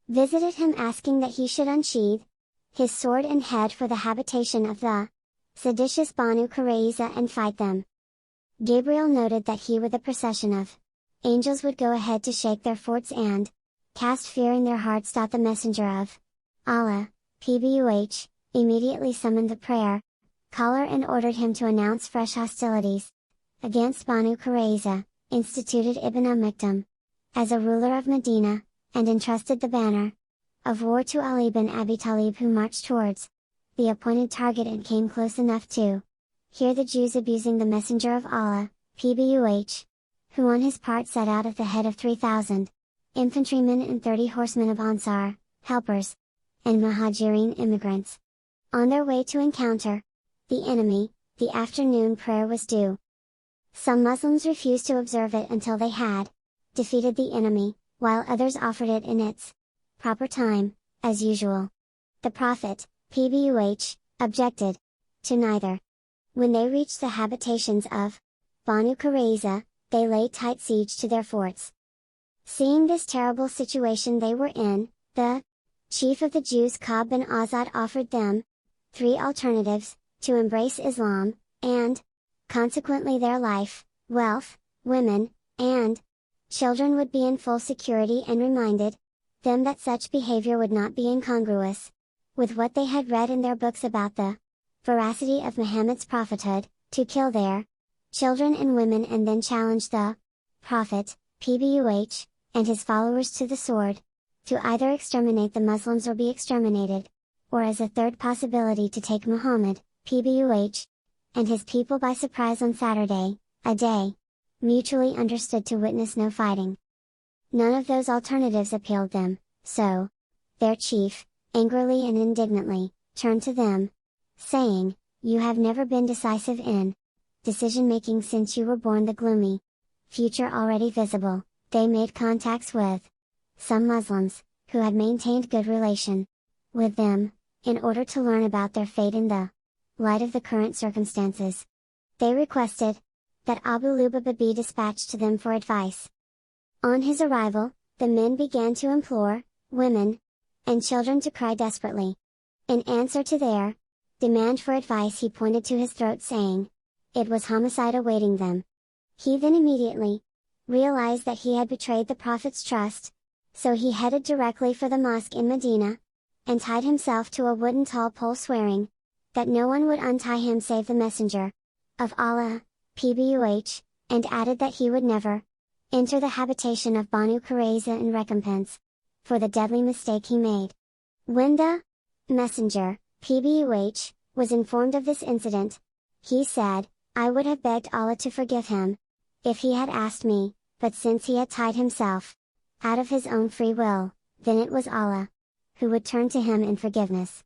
visited him asking that he should unsheathe his sword and head for the habitation of the seditious Banu Qurayza and fight them. Gabriel noted that he with a procession of angels would go ahead to shake their forts and cast fear in their hearts. The messenger of Allah, PBUH, immediately summoned the prayer caller and ordered him to announce fresh hostilities against Banu Qurayza, instituted Ibn Maktum as a ruler of Medina, and entrusted the banner of war to Ali bin Abi Talib, who marched towards the appointed target and came close enough to hear the Jews abusing the messenger of Allah, PBUH, who on his part set out at the head of 3,000 infantrymen and 30 horsemen of Ansar, helpers, and Muhajirin immigrants. On their way to encounter the enemy, the afternoon prayer was due. Some Muslims refused to observe it until they had defeated the enemy, while others offered it in its proper time, as usual. The Prophet, PBUH, objected to neither. When they reached the habitations of Banu Qurayza, they laid tight siege to their forts. Seeing this terrible situation they were in, the chief of the Jews, Ka'b bin Azad, offered them 3 alternatives: to embrace Islam, and consequently their life, wealth, women, and children would be in full security, and reminded them that such behavior would not be incongruous with what they had read in their books about the veracity of Muhammad's prophethood, to kill their children and women and then challenge the Prophet, PBUH, and his followers to the sword, to either exterminate the Muslims or be exterminated, or as a third possibility to take Muhammad, PBUH, and his people by surprise on Saturday, a day mutually understood to witness no fighting. None of those alternatives appealed them, so their chief, angrily and indignantly, turned to them, saying, "You have never been decisive in decision-making since you were born." The gloomy future already visible, they made contacts with some Muslims, who had maintained good relation with them, in order to learn about their fate in the light of the current circumstances. They requested that Abu Lubaba be dispatched to them for advice. On his arrival, the men began to implore women and children to cry desperately. In answer to their demand for advice, he pointed to his throat, saying it was homicide awaiting them. He then immediately realized that he had betrayed the Prophet's trust, so he headed directly for the mosque in Medina, and tied himself to a wooden tall pole, swearing that no one would untie him save the messenger of Allah, PBUH, and added that he would never enter the habitation of Banu Qurayza in recompense for the deadly mistake he made. When the messenger, PBUH, was informed of this incident, he said, "I would have begged Allah to forgive him if he had asked me, but since he had tied himself out of his own free will, then it was Allah who would turn to him in forgiveness."